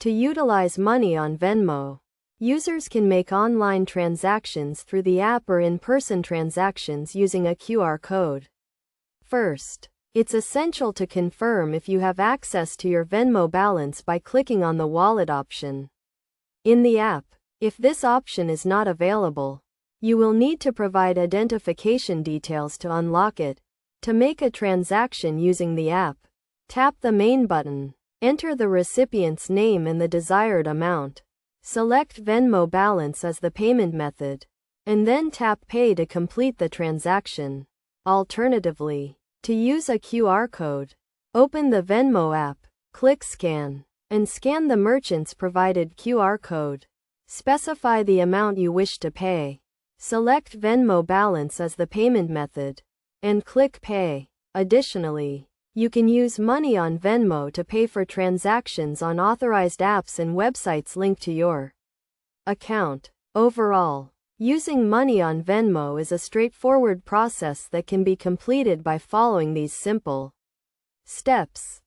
To utilize money on Venmo, users can make online transactions through the app or in-person transactions using a QR code. First, it's essential to confirm if you have access to your Venmo balance by clicking on the wallet option in the app. If this option is not available, you will need to provide identification details to unlock it. To make a transaction using the app, tap the main button, enter the recipient's name and the desired amount, select Venmo balance as the payment method, and then tap Pay to complete the transaction. Alternatively, to use a QR code, open the Venmo app, click Scan, and scan the merchant's provided QR code. Specify the amount you wish to pay. Select Venmo balance as the payment method, and click Pay. Additionally, you can use money on Venmo to pay for transactions on authorized apps and websites linked to your account. Overall, using money on Venmo is a straightforward process that can be completed by following these simple steps.